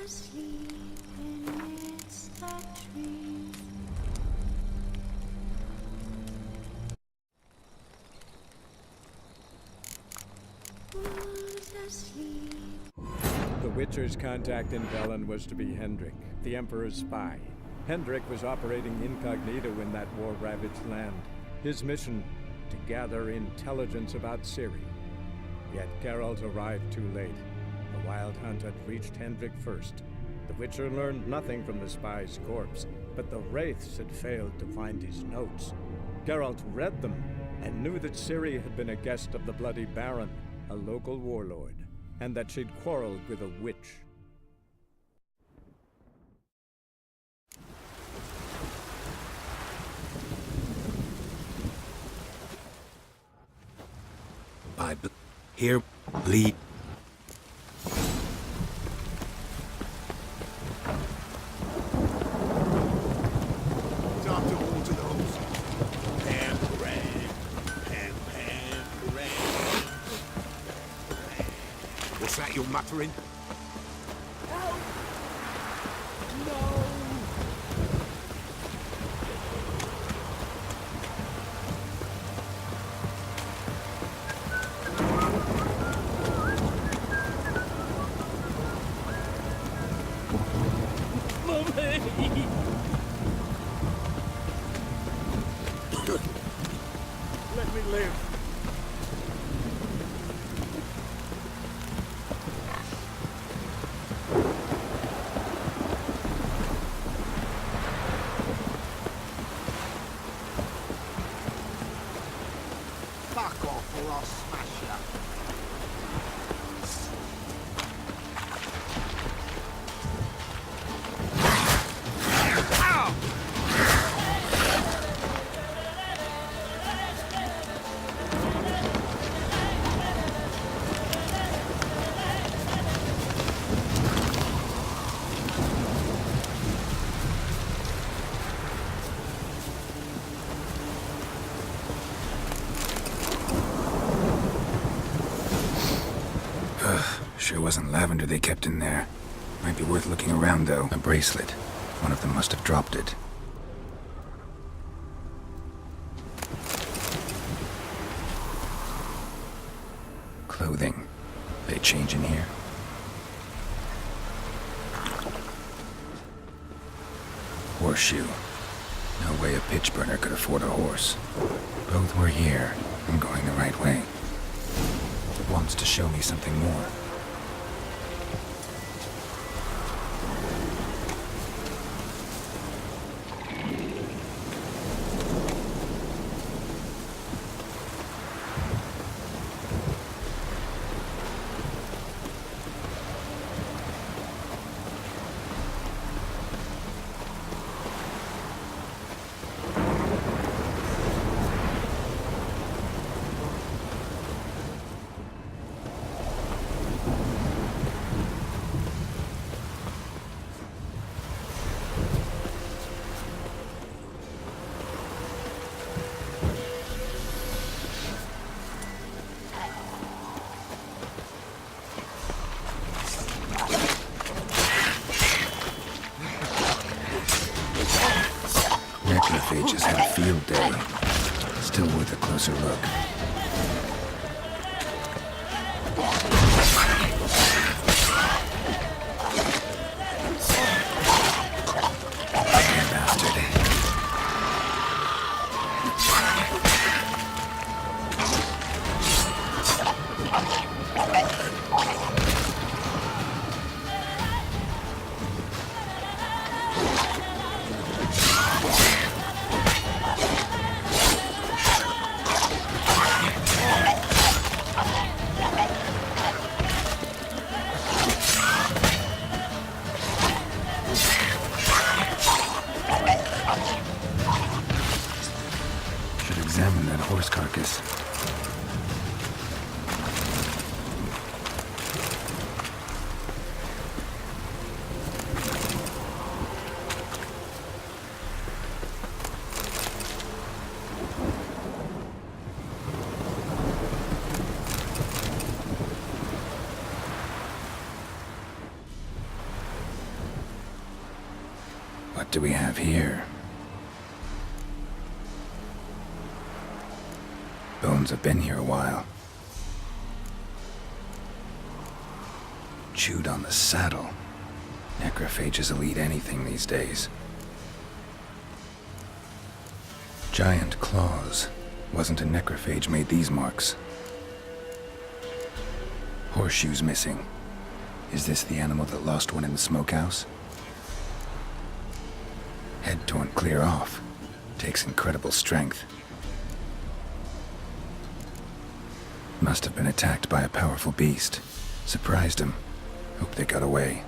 asleep and it's a dream. Who's asleep? The Witcher's contact in Velen was to be Hendrik, the Emperor's spy. Hendrik was operating incognito in that war-ravaged land. His mission, to gather intelligence about Ciri. Yet Geralt arrived too late. The Wild Hunt had reached Hendrik first. The Witcher learned nothing from the spy's corpse, but the Wraiths had failed to find his notes. Geralt read them and knew that Ciri had been a guest of the Bloody Baron, a local warlord, and that she'd quarreled with a witch. Here, lead. Time to water those. Pan, rag. Pan, rag. What's that you're muttering? Help! No! Let me live. Fuck off or I'll smash you. Sure wasn't lavender they kept in there. Might be worth looking around, though. A bracelet. One of them must have dropped it. Clothing. They change in here? Horseshoe. No way a pitch burner could afford a horse. Both were here. I'm going the right way. It wants to show me something more. Necrophages had a field day. Still worth a closer look. Bastard. What do we have here? Bones have been here a while. Chewed on the saddle. Necrophages will eat anything these days. Giant claws. Wasn't a necrophage made these marks. Horseshoes missing. Is this the animal that lost one in the smokehouse? Head torn clear off. Takes incredible strength. Must have been attacked by a powerful beast. Surprised him. Hope they got away.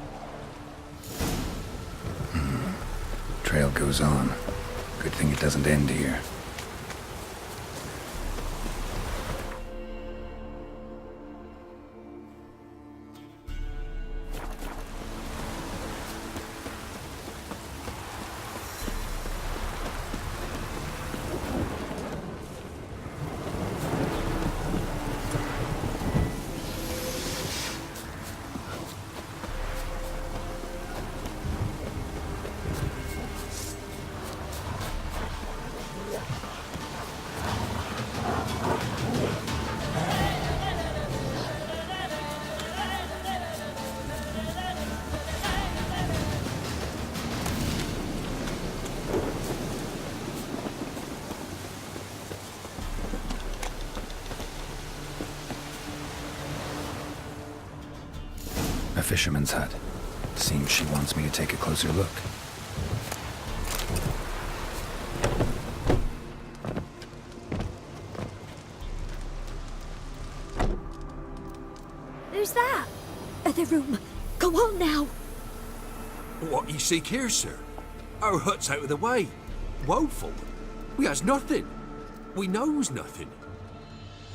Trail goes on. Good thing it doesn't end here. A fisherman's hut. Seems she wants me to take a closer look. Who's that? The room. Go on now. What you seek here, sir? Our hut's out of the way. Woeful. We has nothing. We knows nothing.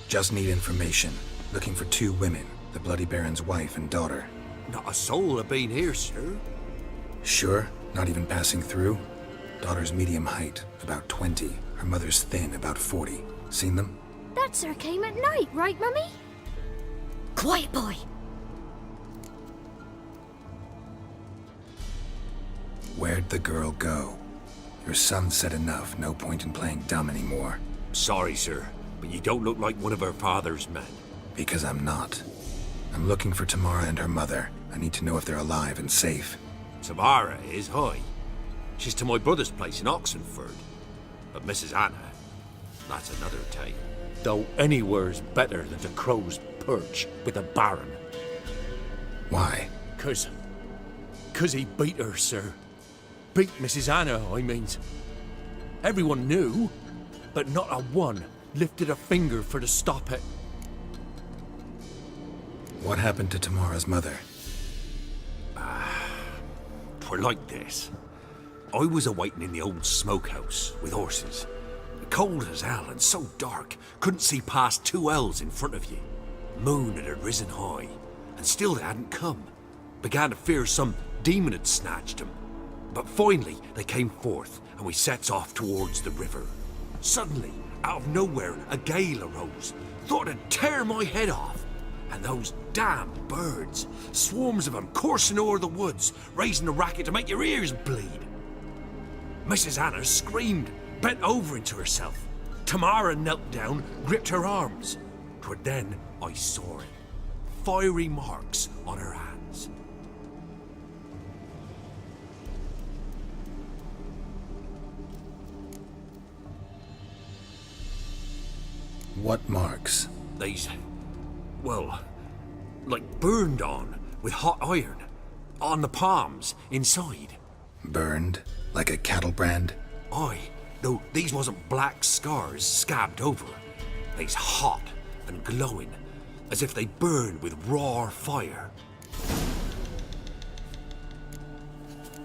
Just need information. Looking for 2 women. The Bloody Baron's wife and daughter. Not a soul have been here, sir. Sure? Not even passing through? Daughter's medium height, about 20. Her mother's thin, about 40. Seen them? That sir came at night, right, Mummy? Quiet, boy. Where'd the girl go? Your son said enough. No point in playing dumb anymore. Sorry, sir, but you don't look like one of our father's men. Because I'm not. I'm looking for Tamara and her mother. I need to know if they're alive and safe. Tamara is, hi. She's to my brother's place in Oxenford. But Mrs. Anna, that's another tale. Though anywhere's better than the Crow's Perch with a baron. Why? 'Cause he beat her, sir. Beat Mrs. Anna, I means. Everyone knew, but not a one lifted a finger for to stop it. What happened to Tamara's mother? 'Twere like this. I was a-waiting in the old smokehouse with horses. Cold as hell and so dark, couldn't see past 2 ells in front of you. Moon had risen high, and still they hadn't come. Began to fear some demon had snatched them. But finally they came forth, and we sets off towards the river. Suddenly, out of nowhere, a gale arose. Thought it'd tear my head off. And those damned birds, swarms of them coursing o'er the woods, raising a racket to make your ears bleed. Mrs. Anna screamed, bent over into herself. Tamara knelt down, gripped her arms. 'Twere then I saw it. Fiery marks on her hands. What marks? These, well, like burned on with hot iron. On the palms, inside. Burned? Like a cattle brand? Aye, though these wasn't black scars scabbed over. They's hot and glowing, as if they burned with raw fire.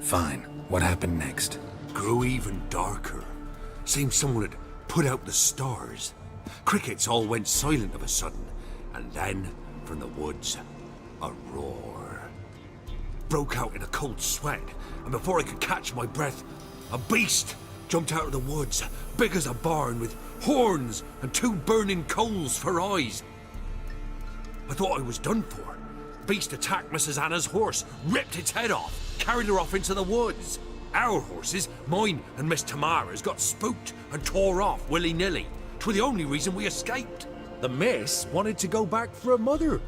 Fine. What happened next? Grew even darker. Seemed someone had put out the stars. Crickets all went silent of a sudden, and then, from the woods, a roar. Broke out in a cold sweat, and before I could catch my breath, a beast jumped out of the woods, big as a barn, with horns and 2 burning coals for eyes. I thought I was done for. The beast attacked Mrs. Anna's horse, ripped its head off, carried her off into the woods. Our horses, mine and Miss Tamara's, got spooked and tore off willy-nilly. 'Twere the only reason we escaped. The miss wanted to go back for her mother,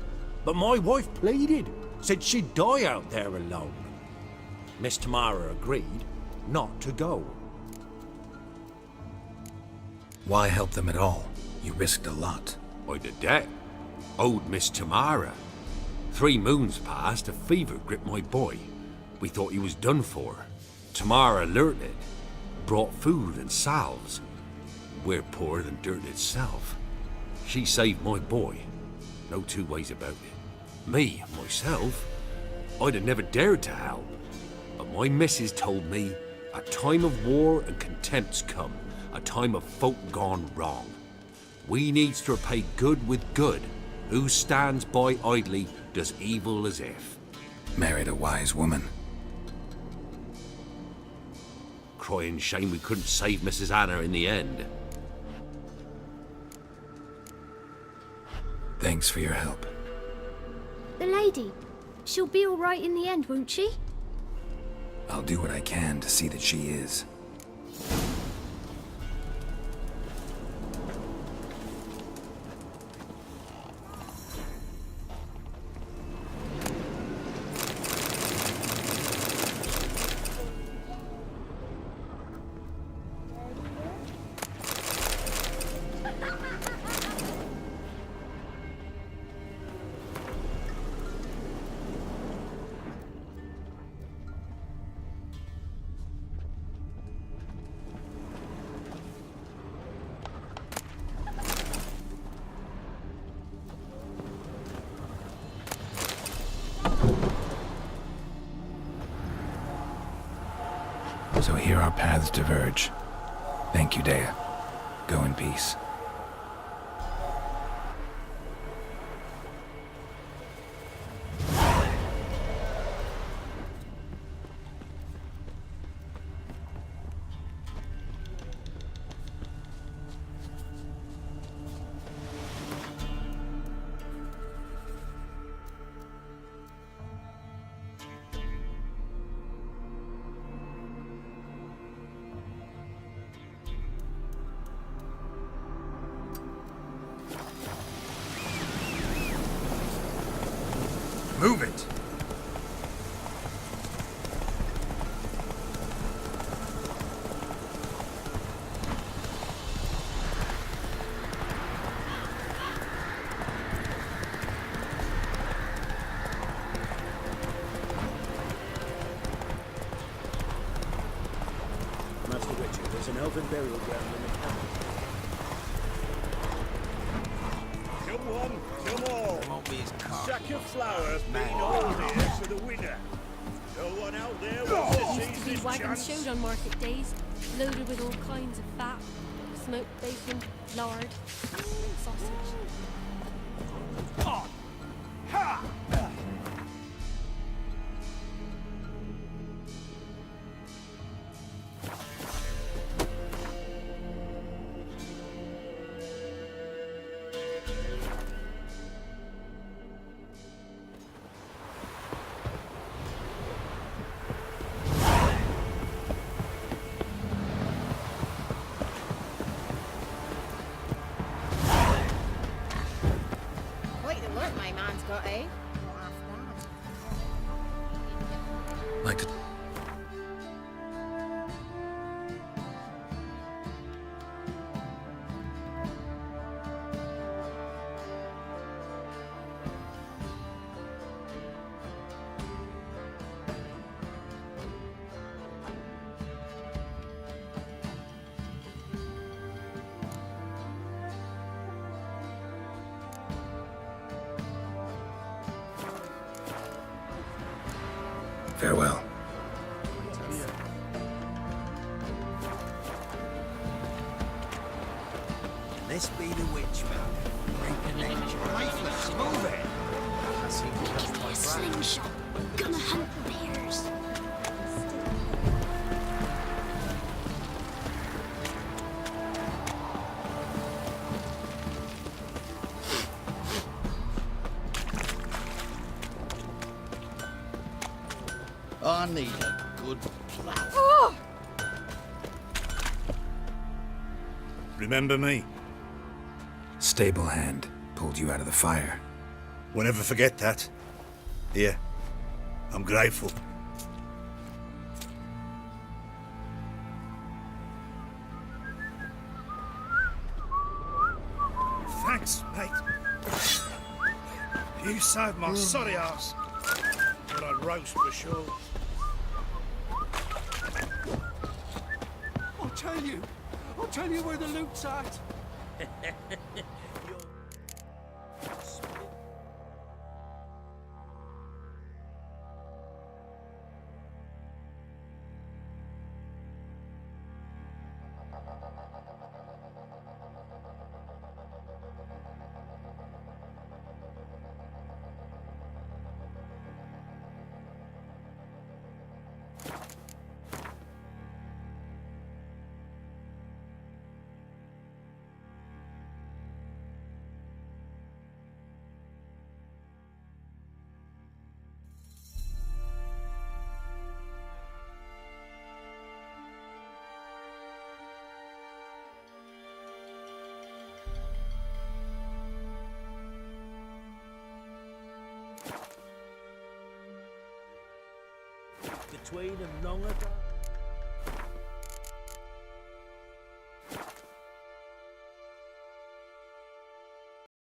but my wife pleaded, said she'd die out there alone. Miss Tamara agreed not to go. Why help them at all? You risked a lot. I did that. Owed Miss Tamara. 3 moons passed, a fever gripped my boy. We thought he was done for. Tamara alerted, brought food and salves. We're poorer than dirt itself. She saved my boy. No 2 ways about it. Me, myself, I'd have never dared to help. But my missus told me a time of war and contempt's come, a time of folk gone wrong. We needs to repay good with good. Who stands by idly does evil as if. Married a wise woman. Crying shame we couldn't save Mrs. Anna in the end. Thanks for your help. The lady. She'll be all right in the end, won't she? I'll do what I can to see that she is. So here our paths diverge. Thank you, Dea. Go in peace. Move it! Master Witcher, there's an elven burial ground in the camp. Come on, come on. Won't be his car. Sack of flour being all here for the winner. No one out there wants to Used seize to be this wagons chance. showed on market days, loaded with all kinds of fat, smoked bacon, lard, and sausage. Quite the look my man's got, eh? Like to... Farewell. This be the witch man. Reconnect. Lifeless. Move it. I see you touched my A brand. slingshot. Gonna hunt bears. I need a good plough. Oh! Remember me? Stable hand pulled you out of the fire. We'll never forget that. Here, I'm grateful. Thanks, mate. You saved my sorry ass. But I'd roast for sure. I'll tell you where the loot's at. Between them long ago.